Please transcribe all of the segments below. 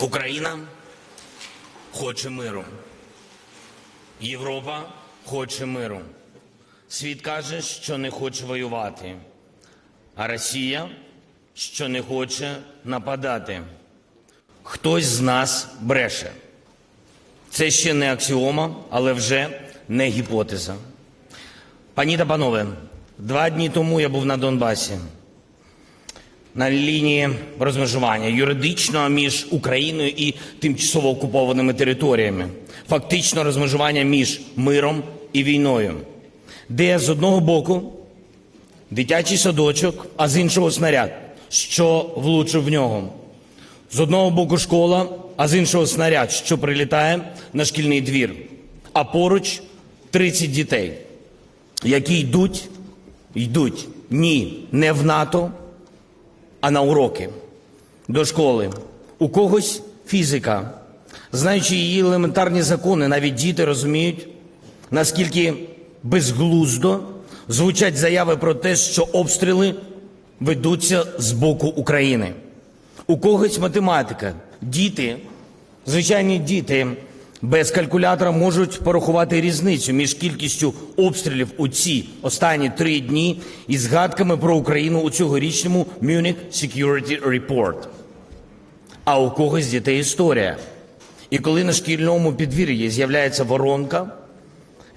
Україна хоче миру. Європа хоче миру. Світ каже, що не хоче воювати. А Росія, що не хоче нападати. Хтось з нас бреше. Це ще не аксіома, але вже не гіпотеза. Пані та панове, 2 дні тому я був на Донбасі. На лінії розмежування юридично між Україною і тимчасово окупованими територіями. Фактично розмежування між миром і війною. Де з одного боку дитячий садочок, а з іншого снаряд, що влучив в нього. З одного боку школа, а з іншого снаряд, що прилітає на шкільний двір. А поруч 30 дітей, які йдуть, ні, не в НАТО, а на уроки, до школи. У когось фізика. Знаючи її елементарні закони, навіть діти розуміють, наскільки безглуздо звучать заяви про те, що обстріли ведуться з боку України. У когось математика. Діти, звичайні діти, без калькулятора можуть порахувати різницю між кількістю обстрілів у ці останні 3 дні і згадками про Україну у цьогорічному Munich Security Report. А у когось дітей історія. І коли на шкільному подвір'ї з'являється воронка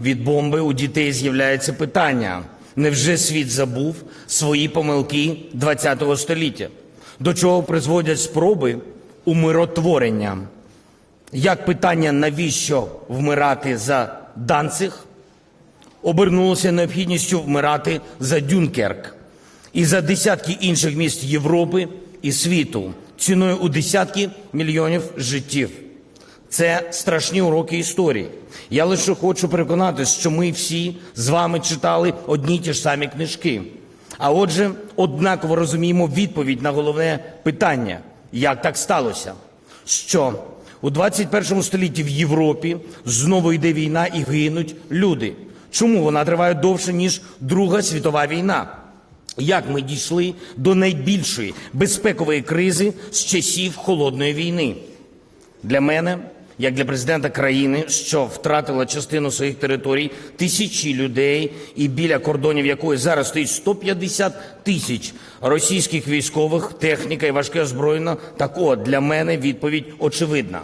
від бомби, у дітей з'являється питання: невже світ забув свої помилки ХХ століття? До чого призводять спроби умиротворення? Як питання «навіщо вмирати за Данциг» обернулося необхідністю вмирати за Дюнкерк і за десятки інших міст Європи і світу, ціною у десятки мільйонів життів. Це страшні уроки історії. Я лише хочу переконатися, що ми всі з вами читали одні й ті ж самі книжки. А отже, однаково розуміємо відповідь на головне питання – як так сталося? Що у 21 столітті в Європі знову йде війна і гинуть люди. Чому вона триває довше, ніж Друга світова війна? Як ми дійшли до найбільшої безпекової кризи з часів Холодної війни? Для мене, як для президента країни, що втратила частину своїх територій, тисячі людей і біля кордонів якої зараз стоїть 150 тисяч російських військових, техніка і важке озброєння, так от, для мене відповідь очевидна.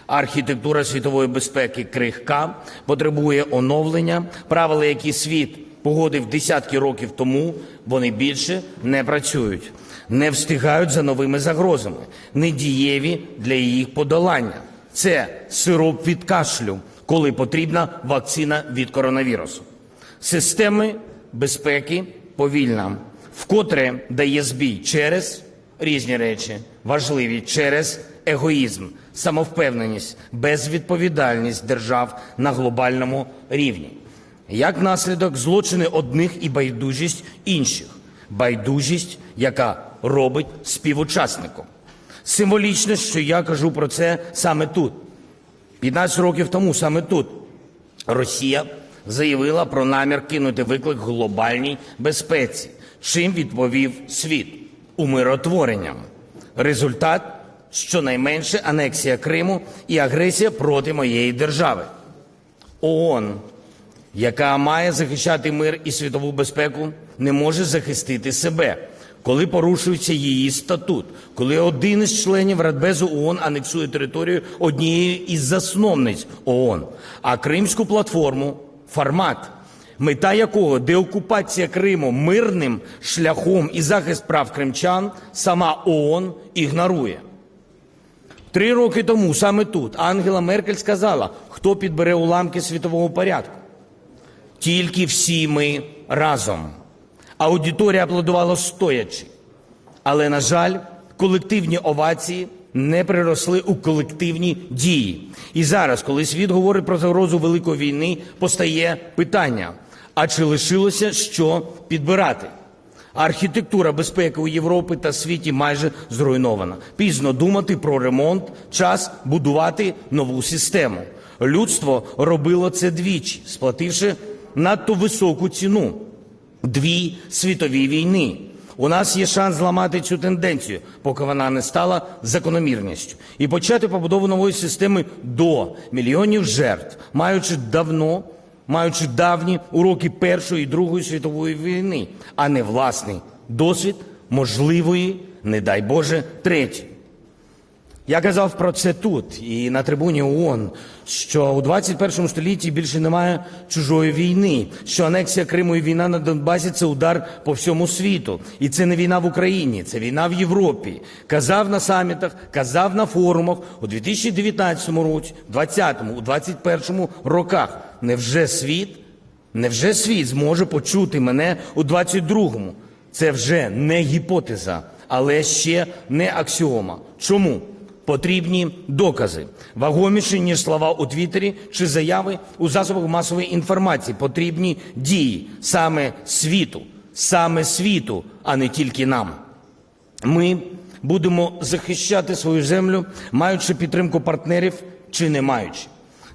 Архітектура світової безпеки крихка, потребує оновлення, правила, які світ погодив десятки років тому, вони більше не працюють, не встигають за новими загрозами, не дієві для їх подолання. Це сироп від кашлю, коли потрібна вакцина від коронавірусу. Системи безпеки повільна, вкотре дає збій через різні речі, важливі, через егоїзм, самовпевненість, безвідповідальність держав на глобальному рівні. Як наслідок, злочини одних і байдужість інших. Байдужість, яка робить співучасником. Символічно, що я кажу про це саме тут. 15 років тому саме тут Росія заявила про намір кинути виклик глобальній безпеці. Чим відповів світ? Умиротворенням. Результат – щонайменше анексія Криму і агресія проти моєї держави. ООН, яка має захищати мир і світову безпеку, не може захистити себе, коли порушується її статут, коли один із членів Радбезу ООН анексує територію однієї із засновниць ООН, а Кримську платформу – формат, мета якого деокупація Криму мирним шляхом і захист прав кримчан, сама ООН ігнорує. 3 роки тому саме тут Ангела Меркель сказала, хто підбере уламки світового порядку. Тільки всі ми разом. Аудиторія аплодувала стоячи. Але, на жаль, колективні овації не переросли у колективні дії. І зараз, коли світ говорить про загрозу великої війни, постає питання, а чи лишилося що підбирати? Архітектура безпеки у Європі та світі майже зруйнована. Пізно думати про ремонт, час будувати нову систему. Людство робило це двічі, сплативши надто високу ціну. 2 світові війни. У нас є шанс зламати цю тенденцію, поки вона не стала закономірністю, і почати побудову нової системи до мільйонів жертв, маючи давні уроки Першої і Другої світової війни, а не власний досвід можливої, не дай Боже, третьої. Я казав про це тут і на трибуні ООН, що у 21 столітті більше немає чужої війни, що анексія Криму і війна на Донбасі – це удар по всьому світу. І це не війна в Україні, це війна в Європі. Казав на самітах, казав на форумах у 2019 році, у 2020, у 2021 роках. Невже світ зможе почути мене у 22-му? Це вже не гіпотеза, але ще не аксіома. Чому? Потрібні докази, вагоміші, ніж слова у Твіттері чи заяви у засобах масової інформації. Потрібні дії саме світу, а не тільки нам. Ми будемо захищати свою землю, маючи підтримку партнерів чи не маючи.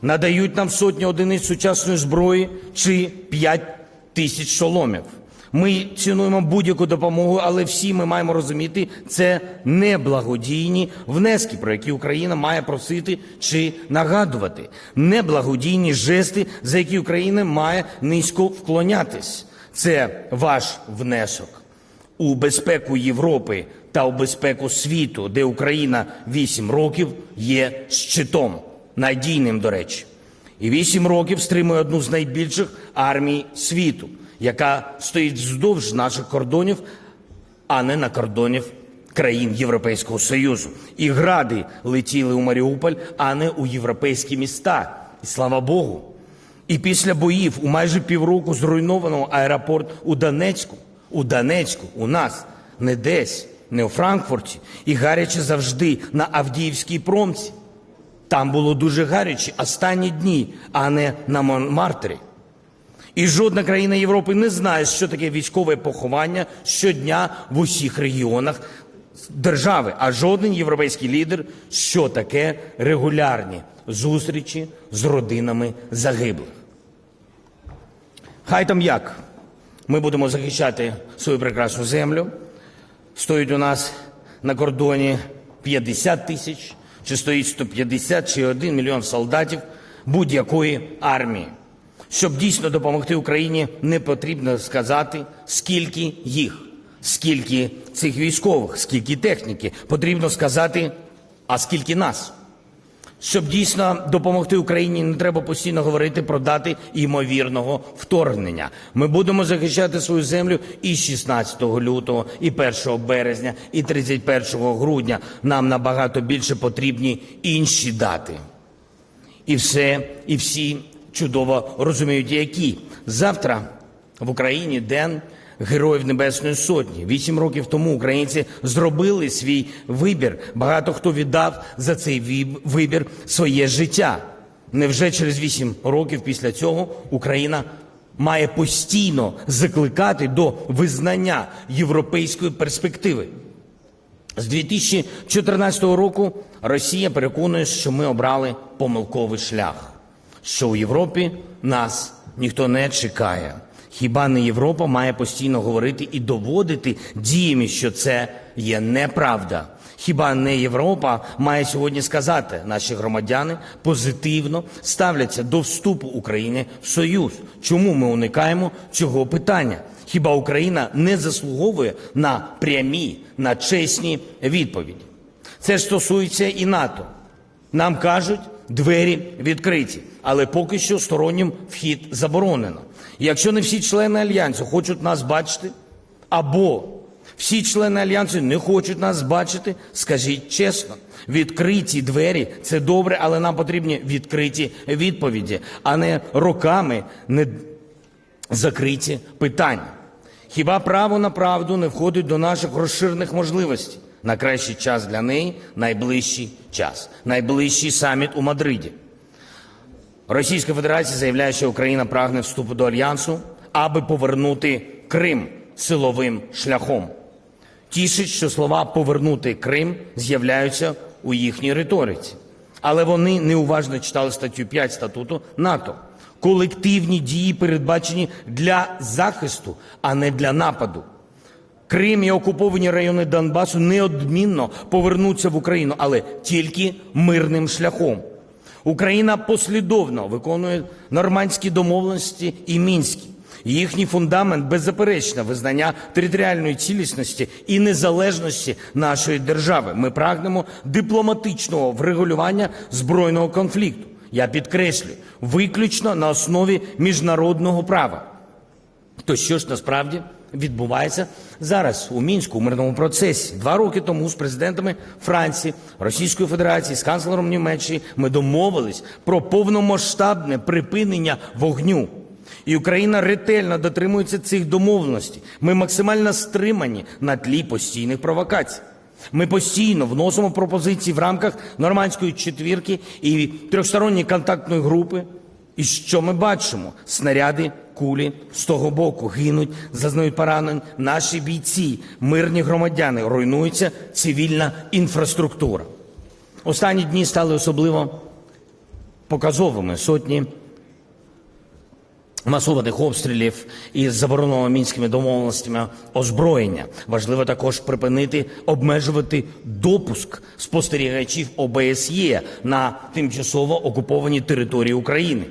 Надають нам сотні одиниць сучасної зброї чи 5 тисяч шоломів. Ми цінуємо будь-яку допомогу, але всі ми маємо розуміти, це не благодійні внески, про які Україна має просити чи нагадувати. Не благодійні жести, за які Україна має низько вклонятись. Це ваш внесок у безпеку Європи та у безпеку світу, де Україна 8 років є щитом, надійним, до речі. І 8 років стримує одну з найбільших армій світу, яка стоїть вздовж наших кордонів, а не на кордонів країн Європейського Союзу. І гради летіли у Маріуполь, а не у європейські міста. І слава Богу. І після боїв у майже півроку зруйнованого аеропорт у Донецьку, у нас, не десь, не у Франкфурті, і гаряче завжди на Авдіївській промці. Там було дуже гаряче останні дні, а не на Монмартрі. І жодна країна Європи не знає, що таке військове поховання щодня в усіх регіонах держави, а жоден європейський лідер, що таке регулярні зустрічі з родинами загиблих. Хай там як, ми будемо захищати свою прекрасну землю. Стоїть у нас на кордоні 50 тисяч, чи стоїть 150, чи 1 мільйон солдатів будь-якої армії. Щоб дійсно допомогти Україні, не потрібно сказати, скільки їх, скільки цих військових, скільки техніки. Потрібно сказати, а скільки нас. Щоб дійсно допомогти Україні, не треба постійно говорити про дати ймовірного вторгнення. Ми будемо захищати свою землю і 16 лютого, і 1 березня, і 31 грудня. Нам набагато більше потрібні інші дати. І всі чудово розуміють, які. Завтра в Україні День Героїв Небесної Сотні. 8 років тому українці зробили свій вибір. Багато хто віддав за цей вибір своє життя. Невже через 8 років після цього Україна має постійно закликати до визнання європейської перспективи? З 2014 року Росія переконує, що ми обрали помилковий шлях, що у Європі нас ніхто не чекає. Хіба не Європа має постійно говорити і доводити діями, що це є неправда? Хіба не Європа має сьогодні сказати, наші громадяни позитивно ставляться до вступу України в Союз? Чому ми уникаємо цього питання? Хіба Україна не заслуговує на прямі, на чесні відповіді? Це ж стосується і НАТО. Нам кажуть, двері відкриті, але поки що стороннім вхід заборонено. І якщо не всі члени Альянсу хочуть нас бачити, або всі члени Альянсу не хочуть нас бачити, скажіть чесно, відкриті двері – це добре, але нам потрібні відкриті відповіді, а не роками не закриті питання. Хіба право на правду не входить до наших розширених можливостей? На кращий час для неї – найближчий час, найближчий саміт у Мадриді. Російська Федерація заявляє, що Україна прагне вступу до Альянсу, аби повернути Крим силовим шляхом. Тішить, що слова «повернути Крим» з'являються у їхній риториці. Але вони неуважно читали статтю 5 статуту НАТО. Колективні дії передбачені для захисту, а не для нападу. Крим і окуповані райони Донбасу неодмінно повернуться в Україну, але тільки мирним шляхом. Україна послідовно виконує нормандські домовленості і мінські. Їхній фундамент – беззаперечне визнання територіальної цілісності і незалежності нашої держави. Ми прагнемо дипломатичного врегулювання збройного конфлікту. Я підкреслюю, виключно на основі міжнародного права. То що ж насправді відбувається зараз у Мінську, у мирному процесі? 2 роки тому з президентами Франції, Російської Федерації, з канцлером Німеччини ми домовились про повномасштабне припинення вогню. І Україна ретельно дотримується цих домовленостей. Ми максимально стримані на тлі постійних провокацій. Ми постійно вносимо пропозиції в рамках Нормандської четвірки і трьохсторонньої контактної групи. І що ми бачимо? Снаряди, кулі з того боку гинуть, зазнають поранень наші бійці, мирні громадяни, руйнується цивільна інфраструктура. Останні дні стали особливо показовими. Сотні масованих обстрілів із забороненого мінськими домовленостями озброєння. Важливо також припинити, обмежувати допуск спостерігачів ОБСЄ на тимчасово окуповані території України.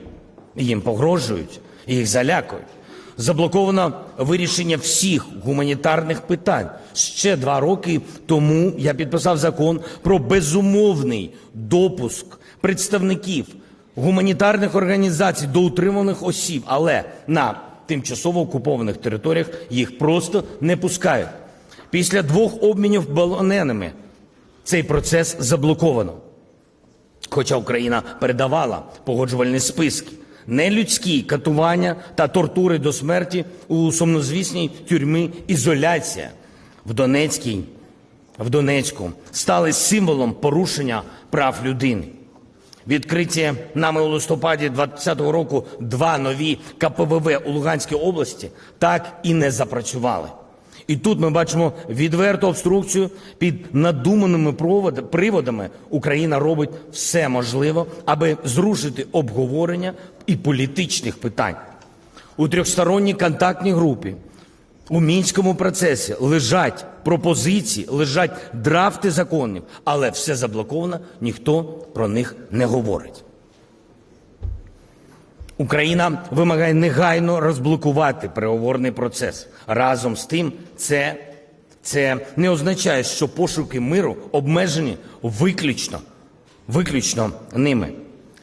Їм погрожують, їх залякують. Заблоковано вирішення всіх гуманітарних питань. Ще 2 роки тому я підписав закон про безумовний допуск представників гуманітарних організацій до утримуваних осіб, але на тимчасово окупованих територіях їх просто не пускають. Після 2 обмінів полоненими цей процес заблоковано. Хоча Україна передавала погоджувальні списки. Нелюдські катування та тортури до смерті у сумнозвісній тюрмі «Ізоляція» в Донецьку стали символом порушення прав людини. Відкриті нами у листопаді 2020 року 2 нові КПВВ у Луганській області так і не запрацювали. І тут ми бачимо відверту обструкцію. Під надуманими приводами Україна робить все можливе, аби зрушити обговорення і політичних питань. У трьохсторонній контактній групі у Мінському процесі лежать пропозиції, лежать драфти законів, але все заблоковано, ніхто про них не говорить. Україна вимагає негайно розблокувати переговорний процес. Разом з тим, це не означає, що пошуки миру обмежені виключно ними.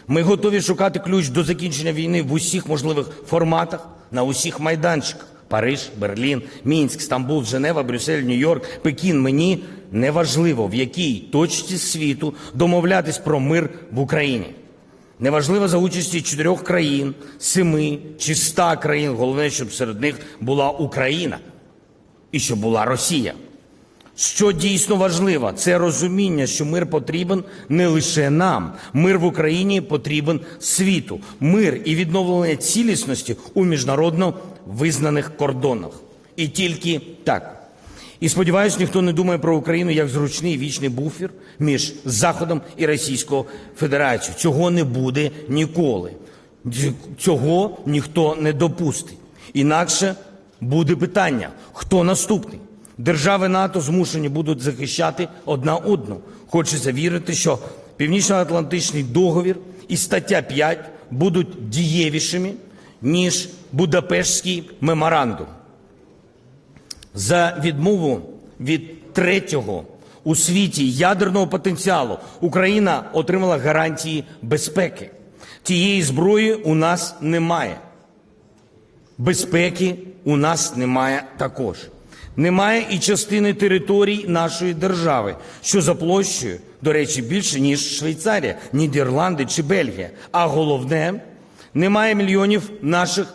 Ми готові шукати ключ до закінчення війни в усіх можливих форматах, на усіх майданчиках. Париж, Берлін, Мінськ, Стамбул, Женева, Брюссель, Нью-Йорк, Пекін. Мені не важливо, в якій точці світу домовлятись про мир в Україні. Неважливо за участі 4 країн, 7 чи 100 країн. Головне, щоб серед них була Україна і щоб була Росія. Що дійсно важливо, це розуміння, що мир потрібен не лише нам. Мир в Україні потрібен світу. Мир і відновлення цілісності у міжнародно визнаних кордонах. І тільки так. І сподіваюсь, ніхто не думає про Україну як зручний вічний буфер між Заходом і Російською Федерацією. Цього не буде ніколи. Цього ніхто не допустить. Інакше буде питання, хто наступний? Держави НАТО змушені будуть захищати одна одну. Хочеться вірити, що Північно-Атлантичний договір і стаття 5 будуть дієвішими, ніж Будапештський меморандум. За відмову від 3-го у світі ядерного потенціалу Україна отримала гарантії безпеки. Тієї зброї у нас немає. Безпеки у нас немає також. Немає і частини територій нашої держави, що за площею, до речі, більше, ніж Швейцарія, Нідерланди чи Бельгія. А головне, немає мільйонів наших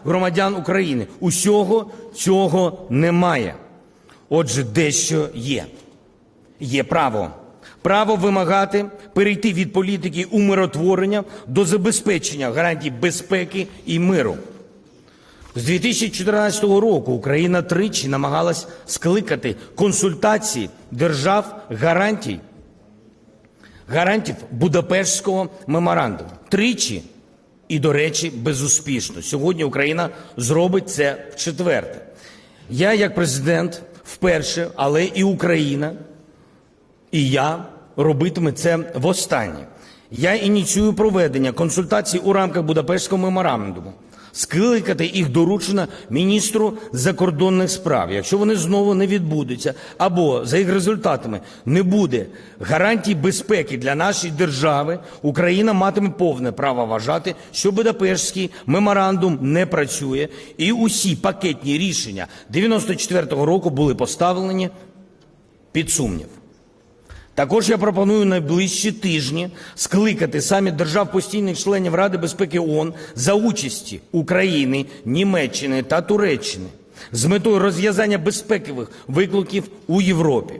громадян України. Усього цього немає. Отже, дещо є. Є право. Право вимагати перейти від політики умиротворення до забезпечення гарантій безпеки і миру. З 2014 року Україна тричі намагалась скликати консультації держав-гарантів Будапештського меморандуму. Тричі і, до речі, безуспішно. Сьогодні Україна зробить це вчетверте. Я, як президент, вперше, але і Україна, і я робитиме це востаннє. Я ініціюю проведення консультацій у рамках Будапештського меморандуму. Скликати їх доручено міністру закордонних справ. Якщо вони знову не відбудуться, або за їх результатами не буде гарантій безпеки для нашої держави, Україна матиме повне право вважати, що Будапештський меморандум не працює, і усі пакетні рішення 94-го року були поставлені під сумнів. Також я пропоную найближчі тижні скликати саміт держав постійних членів Ради безпеки ООН за участі України, Німеччини та Туреччини з метою розв'язання безпекових викликів у Європі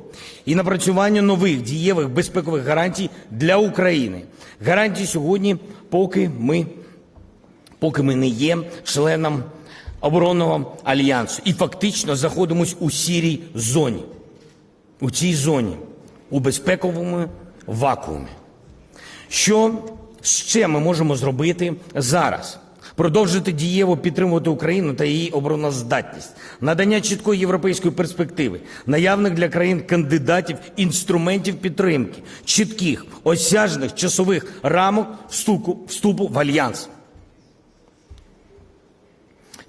і напрацювання нових дієвих безпекових гарантій для України. Гарантії сьогодні, поки ми не є членом оборонного альянсу і фактично знаходимося у сірій зоні. У цій зоні. У безпековому вакуумі. Що ще ми можемо зробити зараз? Продовжити дієво підтримувати Україну та її обороноздатність, надання чіткої європейської перспективи, наявних для країн-кандидатів інструментів підтримки, чітких, осяжних часових рамок вступу в альянс.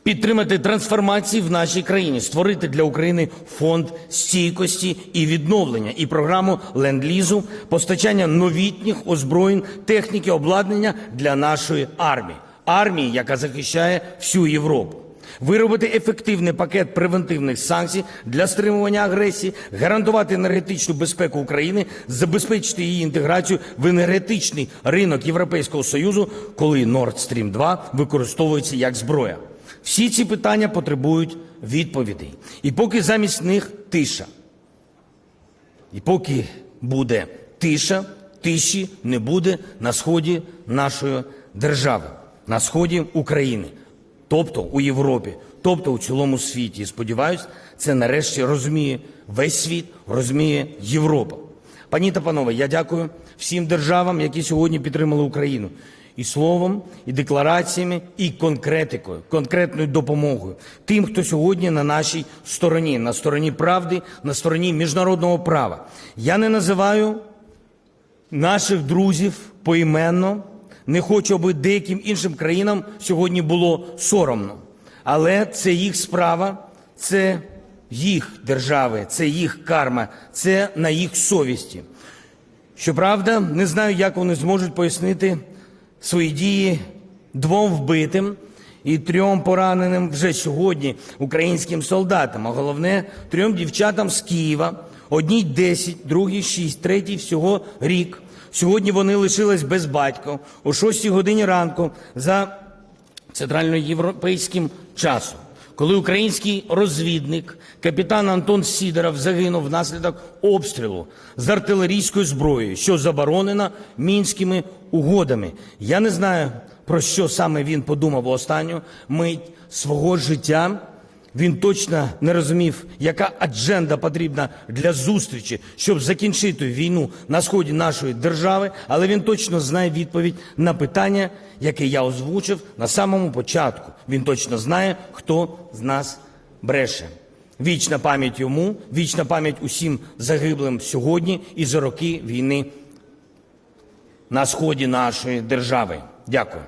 Підтримати трансформації в нашій країні, створити для України фонд стійкості і відновлення і програму ленд-лізу, постачання новітніх озброєнь, техніки, обладнання для нашої армії. Армії, яка захищає всю Європу. Виробити ефективний пакет превентивних санкцій для стримування агресії, гарантувати енергетичну безпеку України, забезпечити її інтеграцію в енергетичний ринок Європейського Союзу, коли Nord Stream 2 використовується як зброя. Всі ці питання потребують відповідей. І поки замість них тиша. І поки буде тиша, тиші не буде на сході нашої держави, на сході України, тобто у Європі, тобто у цілому світі. І сподіваюсь, це нарешті розуміє весь світ, розуміє Європа. Пані та панове, я дякую всім державам, які сьогодні підтримали Україну. І словом, і деклараціями, і конкретикою, конкретною допомогою. Тим, хто сьогодні на нашій стороні, на стороні правди, на стороні міжнародного права. Я не називаю наших друзів поіменно, не хочу, аби деяким іншим країнам сьогодні було соромно. Але це їх справа, це їх держави, це їх карма, це на їх совісті. Щоправда, не знаю, як вони зможуть пояснити свої дії 2 вбитим і 3 пораненим вже сьогодні українським солдатам, а головне 3 дівчатам з Києва, одній 10, другій 6, третій всього рік. Сьогодні вони лишились без батька о 6 годині ранку за центральноєвропейським часом, коли український розвідник капітан Антон Сідоров загинув внаслідок обстрілу з артилерійською зброєю, що заборонено Мінськими угодами. Я не знаю, про що саме він подумав у останню мить свого життя. Він точно не розумів, яка адженда потрібна для зустрічі, щоб закінчити війну на сході нашої держави, але він точно знає відповідь на питання, яке я озвучив на самому початку. Він точно знає, хто з нас бреше. Вічна пам'ять йому, вічна пам'ять усім загиблим сьогодні і за роки війни на сході нашої держави. Дякую.